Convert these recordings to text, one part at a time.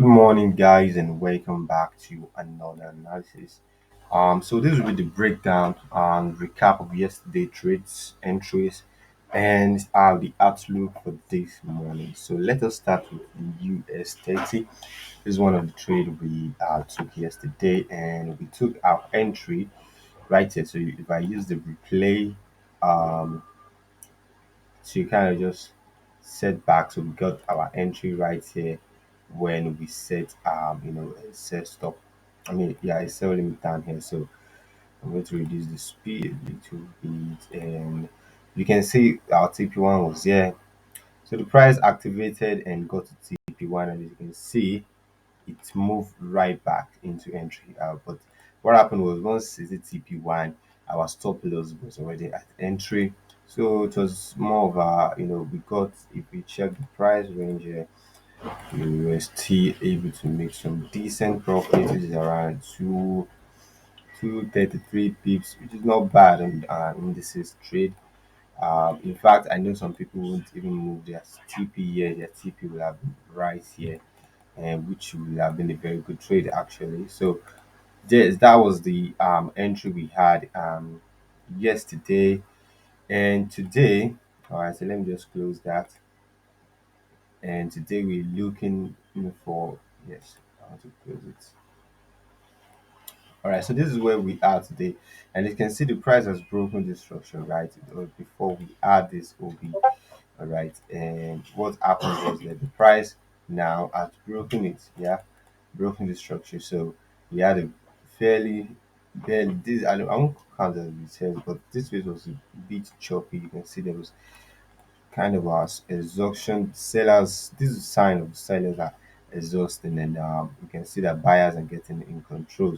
Good morning, guys, and welcome back to another analysis. So this will be the breakdown and recap of yesterday trades, entries, and the outlook for this morning. So let us start with the US30. This is one of the trade we took yesterday, and we took our entry right here. So if I use the replay, um, to kind of just set back. So we got our entry right here when we set a set stop. I mean, yeah, a sell limit down here. So I'm going to reduce the speed a little bit, and you can see our TP1 was here. So the price activated and got to TP1, and as you can see, it moved right back into entry. But what happened was once it's the TP1, our stop loss was already at entry. So it was more of we got, if we check the price range here, we were still able to make some decent profit, which is around 233 pips, which is not bad on indices trade. In fact, I know some people won't even move their TP here. Their TP will have been right here, and which will have been a very good trade actually. So yes, that was the entry we had yesterday and today. All right, so let me just close that. And today we're looking for, yes, I want to close it. All right, so this is where we are today, and you can see the price has broken this structure right before we add this OB. All right, and what happened was that the price now has broken it, yeah, broken the structure. So we had a fairly, barely this. I won't count as returns, but this phase was a bit choppy. You can see there was kind of a exhaustion. Sellers, this is a sign of sellers are exhausting, and you can see that buyers are getting in control.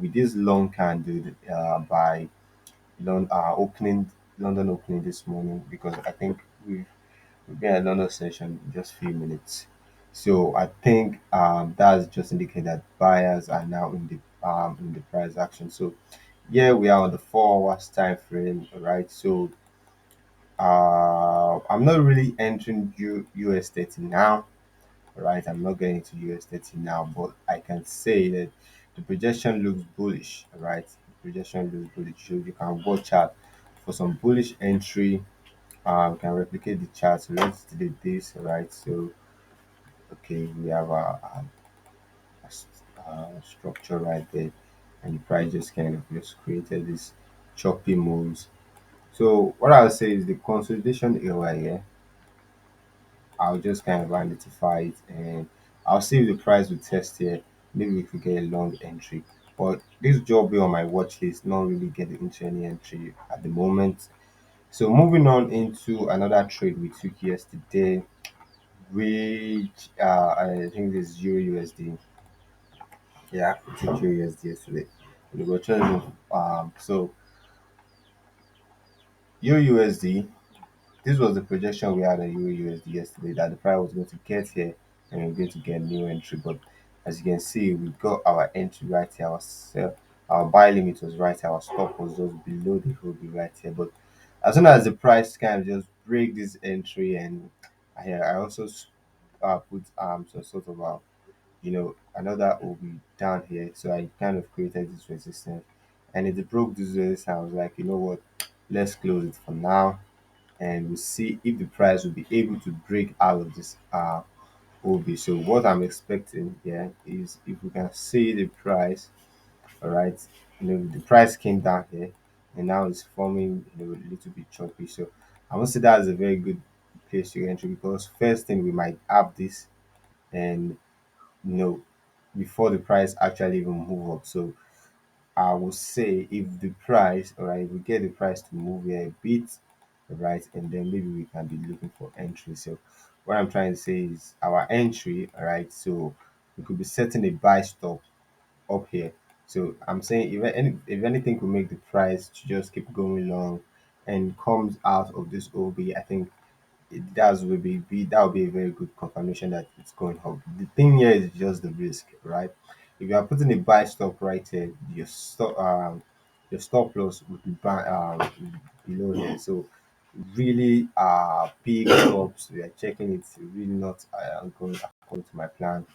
With this long candle by opening London opening this morning, because I think we've been at London session in just few minutes. So I think that's just indicate that buyers are now in the price action. So yeah, we are on the 4 hours time frame, right? So I'm not really entering US30 now, right? I'm not getting to US30 now, but I can say that the projection looks bullish, right? The projection looks bullish. So you can watch out for some bullish entry. Can replicate the chart. So let's delete this, right? So okay, we have a structure right there, and the price just kind of just created this choppy moves. So what I'll say is the consolidation area here, I'll just kind of identify it, and I'll see if the price will test here. Maybe we could get a long entry. But this job be on my watch list, not really getting into any entry at the moment. So moving on into another trade we took yesterday, which I think this is USD. Yeah, we took USD yesterday. We were trading. So USD. This was the projection we had on USD yesterday that the price was going to get here and we're going to get new entry. But as you can see, we got our entry right here. Our buy limit was right here. Our stop was just below the hook right here. But as soon as the price kind of just break this entry, and I also put some sort of another OB down here. So I kind of created this resistance, and it broke this resistance. I was like, you know what, let's close it for now, and we'll see if the price will be able to break out of this OB. So what I'm expecting here is if we can see the price, all right, the price came down here and now it's forming a little bit choppy. So I would say that is a very good place to enter, because first thing we might have this, and you know before the price actually even move up. So I would say if the price, all right, if we get the price to move here a bit, right, and then maybe we can be looking for entry. So what I'm trying to say is our entry, all right, so we could be setting a buy stop up here. So I'm saying if anything could make the price to just keep going long and comes out of this OB, I think that would be a very good confirmation that it's going up. The thing here is just the risk, right? If you are putting a buy stop right here, your stop loss would be below here. So really big stops. We are checking it's really not going according to my plan.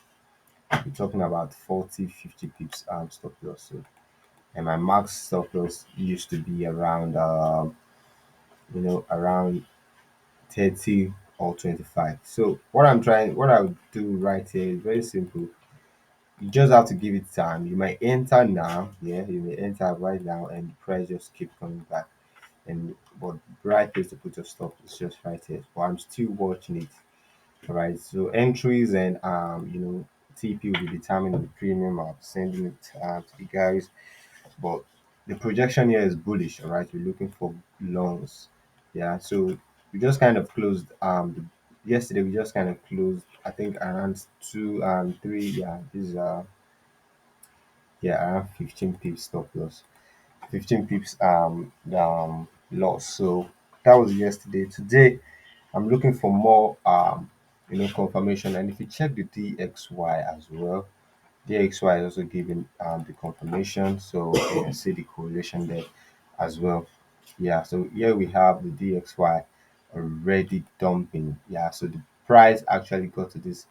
we're talking about 40, 50 pips stop loss. So, and my max stop loss used to be around around 30 or 25. So what I would do right here is very simple. You just have to give it time. You might enter now, yeah, you may enter right now, and the price just keep coming back. And but the right place to put your stop is just right here. But I'm still watching it. All right. So entries and TP will be determining the premium. I'll be sending it to the guys. But the projection here is bullish. All right. We're looking for longs. Yeah. So we just kind of closed. Yesterday we just kind of closed. I think around two three. Yeah. This is around 15 pips stop loss. 15 pips loss. So that was yesterday. Today I'm looking for more confirmation. And if you check the DXY as well, DXY is also giving the confirmation. So you can see the correlation there as well. Yeah, so here we have the DXY already dumping. Yeah, so the price actually got to this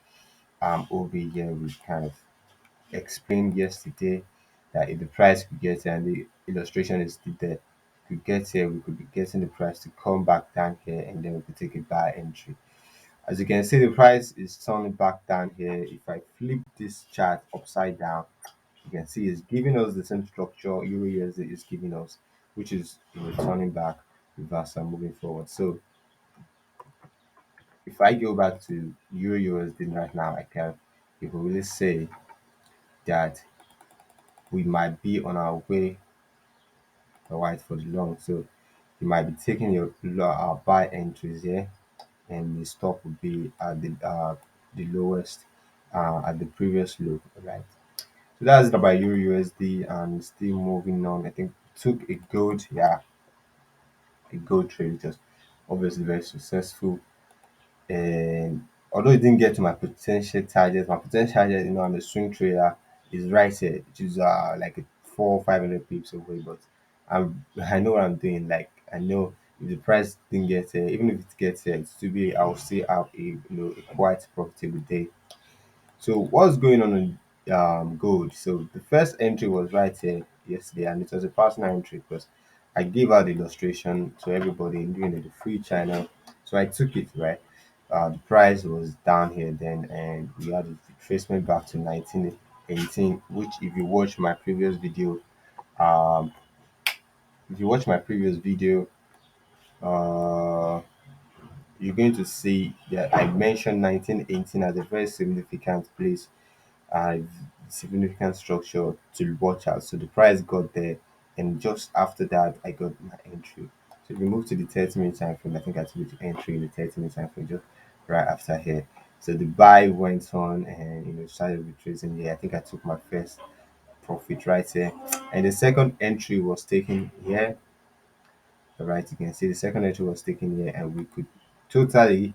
over here. We kind of explained yesterday that if the price could get here and the illustration is still there, could get here, we could be getting the price to come back down here, and then we could take a buy entry. As you can see, the price is turning back down here. If I flip this chart upside down, you can see it's giving us the same structure Euro USD is giving us, which is turning back, reverse, and moving forward. So if I go back to Euro USD right now, I can you can really say that we might be on our way right for the long. So you might be taking your buy entries here, and the stop will be at the lowest at the previous low, right? So that's it about Euro USD, and still moving on. I think took a gold, yeah, a gold trade, which was obviously very successful. And although it didn't get to my potential target, I'm a swing trader, is right here, which is like a 400 500 pips away. But I know what I'm doing. Like I know if the price didn't get here, even if it gets here, it's to be I'll still have a quite profitable day. So what's going on in gold? So the first entry was right here yesterday, and it was a personal entry because I gave out the illustration to everybody during the free channel. So I took it right. The price was down here then, and we had a retracement back to 1918. Which, um, if you watch my previous video, uh, you're going to see that I mentioned 1918 as a very significant place, uh, significant structure to watch out. So the price got there, and just after that, I got my entry. So if we move to the 30-minute time frame, I think I took the entry in the 30-minute time frame just right after here. So the buy went on, and started retracing here. I think I took my first profit right here, and the second entry was taken here. Right, you can see the second entry was taken here, and we could totally,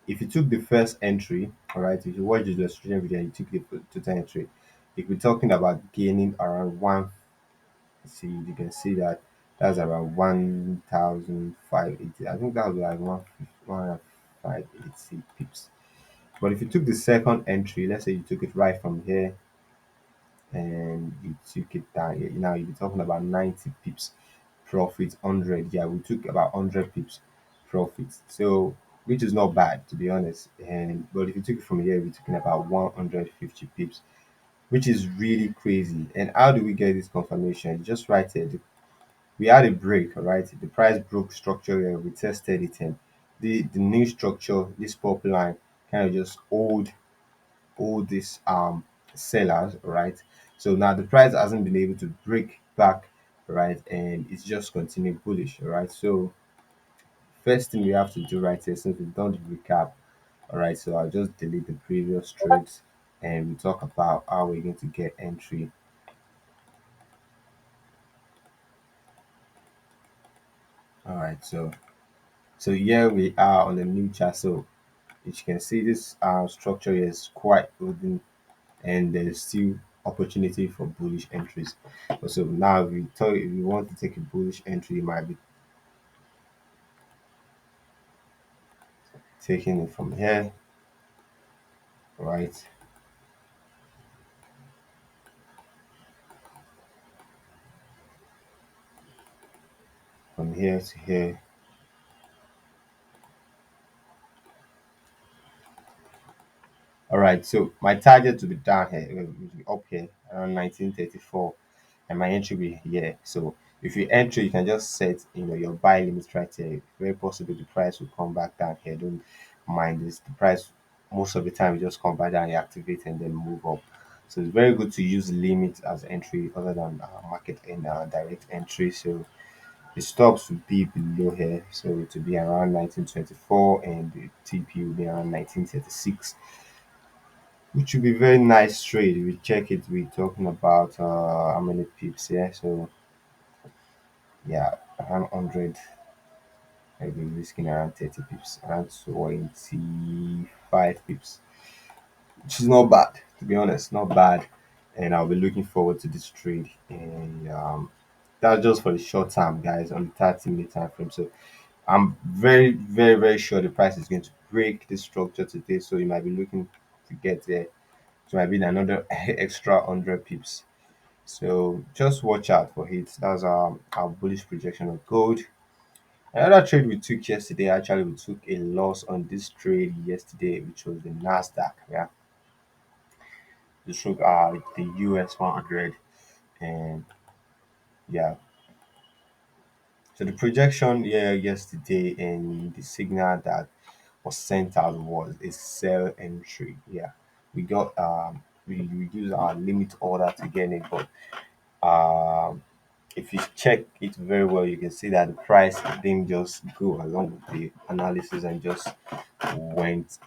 if you took the first entry, all right, if you watch the illustration video and you took the total entry, if we're talking about gaining around one, see, you can see that that's around 1,580. I think that was like 1,580 pips. But if you took the second entry, let's say you took it right from here and you took it down here, now you'll be talking about 90 pips profit, 100. Yeah, we took about 100 pips profit. So, which is not bad to be honest. And but if you took it from here, we're talking about 150 pips, which is really crazy. And how do we get this confirmation? Just right here, we had a break, all right? The price broke structure here, we tested it, and the new structure, this pop line, kind of just hold this sellers, right? So now the price hasn't been able to break back, right? And it's just continued bullish, all right? So first thing we have to do right here, since we've done the recap, all right, so I'll just delete the previous trades, and we talk about how we're going to get entry. All right, so here we are on the new chart. So as you can see, this structure is quite wooden, and there's still opportunity for bullish entries. So now if you want to take a bullish entry, you might be taking it from here, right? from here to here. All right, so my target to be down here, will be up here around 1934, and my entry will be here. So if you enter, you can just set your buy limit right here. Very possible the price will come back down here. Don't mind this. The price most of the time will just come back down, activate, and then move up. So it's very good to use limit as entry other than market and direct entry. So the stops will be below here, so it will be around 1924, and the TP will be around 1936, which will be very nice trade. We check it, we're talking about how many pips here. So yeah, around 100, maybe risking around 30 pips, around 25 pips, which is not bad, to be honest, not bad. And I'll be looking forward to this trade. And that's just for the short term, guys, on the 30-minute time frame. So I'm very, very, very sure the price is going to break this structure today. So you might be looking to get there. So might be another extra 100 pips. So just watch out for it. That's our bullish projection of gold. Another trade we took yesterday, actually, we took a loss on this trade yesterday, which was the Nasdaq. Yeah, we took the US 100, and yeah. So the projection here yesterday and the signal that was sent out was a sell entry. Yeah, we got we used our limit order to get it, but um if you check it very well, you can see that the price didn't just go along with the analysis and just went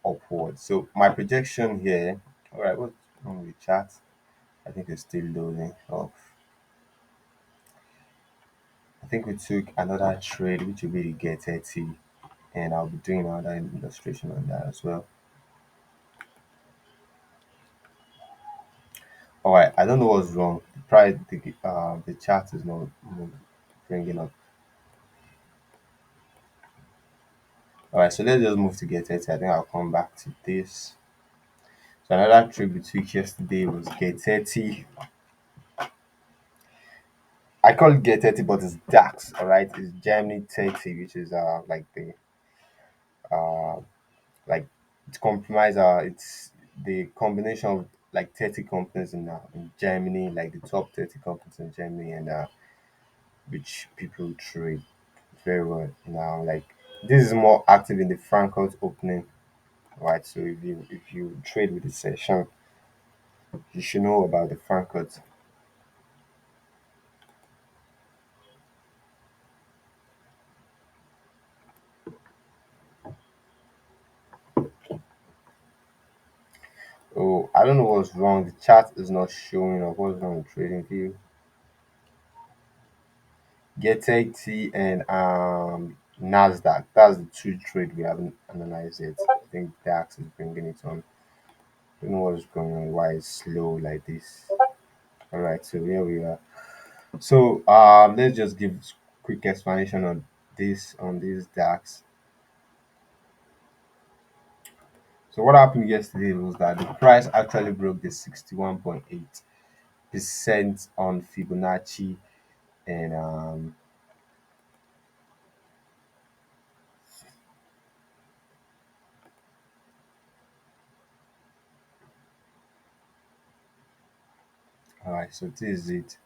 upward. So my projection here, all right, what's wrong with the chart? I think it's still loading up. I think we took another trade, which will be the get 30, and I'll be doing another illustration on that as well. All right, I don't know what's wrong. The price, the chart is not bringing up. All right, so let's just move to get 30. I think I'll come back to this. So another trade we took yesterday was get 30. I call it get 30, but it's DAX. All right, it's Germany 30, which is like the uh like it's compromise it's the combination of like 30 companies in Germany, like the top 30 companies in Germany, and which people trade very well. Like this is more active in the Frankfurt opening, right? So if you trade with the session, you should know about the Frankfurt. Oh, I don't know what's wrong. The chart is not showing up. What's wrong with trading view? Get 80 and Nasdaq. That's the two trade we haven't analyzed yet. I think DAX is bringing it on. Don't know what's going on. Why it's slow like this? All right, so here we are. So let's just give quick explanation on this DAX. So what happened yesterday was that the price actually broke the 61.8% on Fibonacci, and all right, so this is it.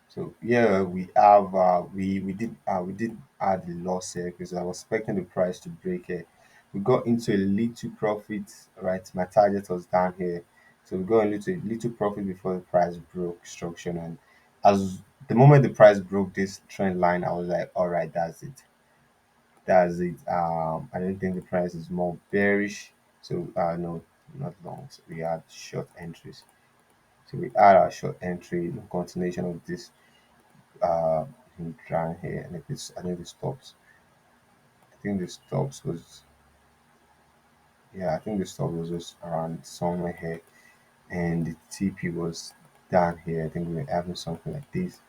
So yeah, we did add the loss here because I was expecting the price to break here. We got into a little profit, right? My target was down here, so we got into a little profit before the price broke structure. And as the moment the price broke this trend line, I was like, all right, that's it, that's it. I don't think the price is more bearish, so no, not long. So we had short entries. So we add our short entry in continuation of this uh down here. And I think the stops, was, yeah, I think the stop was just around somewhere here, and the TP was down here. I think we were having something like this,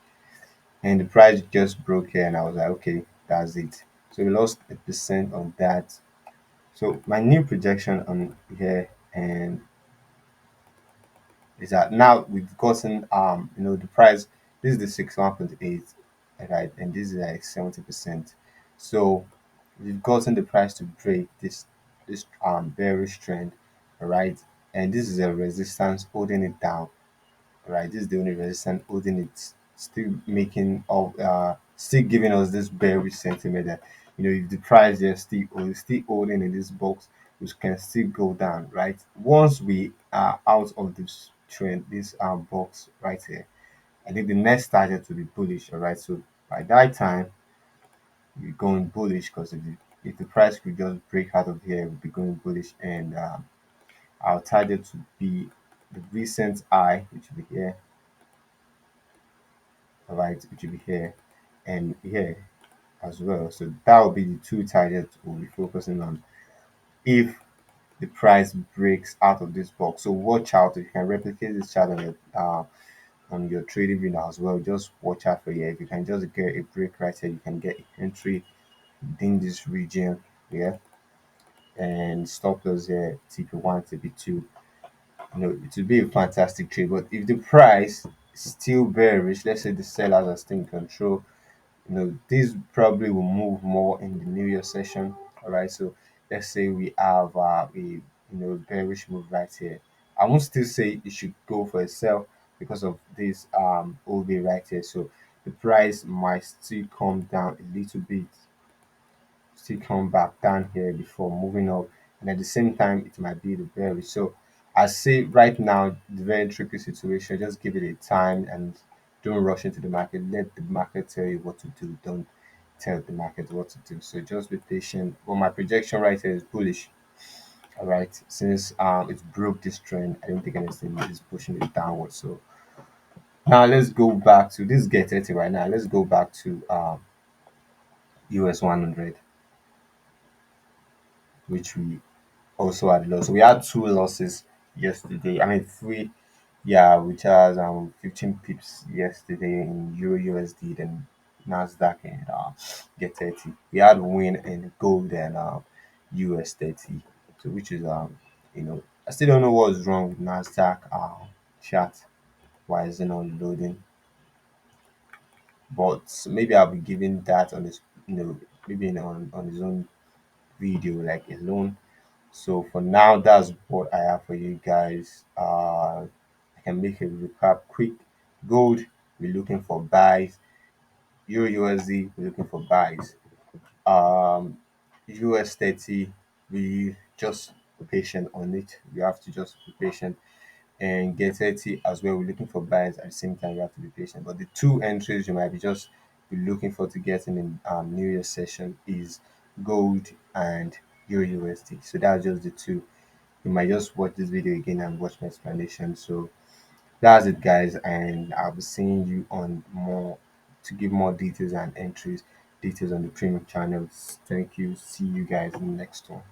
and the price just broke here, and I was like, okay, that's it. So we lost a percent on that. So my new projection on here and is that now we've gotten the price. This is the 61.8. right? And this is like 70%. So we've gotten the price to break this bearish trend, right? And this is a resistance holding it down, right? This is the only resistance holding it, still making of still giving us this bearish sentiment that if the price is still holding in this box, which can still go down, right? Once we are out of this trend, this box right here, I think the next target to be bullish, all right? So by that time, we're going bullish because if the price could just break out of here, we'll be going bullish, and our target would be the recent high, which will be here, all right, which will be here and here as well. So that will be the two targets we'll be focusing on if the price breaks out of this box. So watch out if you can replicate this chart on your trading view as well. Just watch out for here. If you can just get a break right here, you can get entry within this region here, and stop loss here, TP1, TP2. It would be a fantastic trade. But if the price is still bearish, let's say the sellers are still in control, this probably will move more in the New Year session. All right, so let's say we have a bearish move right here. I won't still say you should go for a sell because of this OB right here. So the price might still come down a little bit, still come back down here before moving up, and at the same time it might be the bearish. So I say right now, the very tricky situation, just give it a time and don't rush into the market. Let the market tell you what to do. Don't tell the market what to do. So just be patient. Well, my projection right here is bullish. All right, since it broke this trend, I don't think anything is pushing it downward. So now let's go back to this get 30 right now. Let's go back to US 100, which we also had loss. So we had two losses yesterday. I mean three, yeah, which has 15 pips yesterday in Euro USD, then Nasdaq and get 30. We had win in gold and US 30. So which is I still don't know what's wrong with Nasdaq chart. Why is it not loading? But maybe I'll be giving that on this, maybe on his own video like alone. So for now, that's what I have for you guys. I can make a recap quick. Gold, we're looking for buys. Euro USD, we're looking for buys. Um, US 30, we just patient on it. We have to just be patient, and get 30 as well. We're looking for buys at the same time. We have to be patient. But the two entries you might be just be looking for to get in New Year session is gold and Euro USD. So that's just the two. You might just watch this video again and watch my explanation. So that's it, guys, and I'll be seeing you on more to give more details and entries, details on the premium channels. Thank you. See you guys in the next one.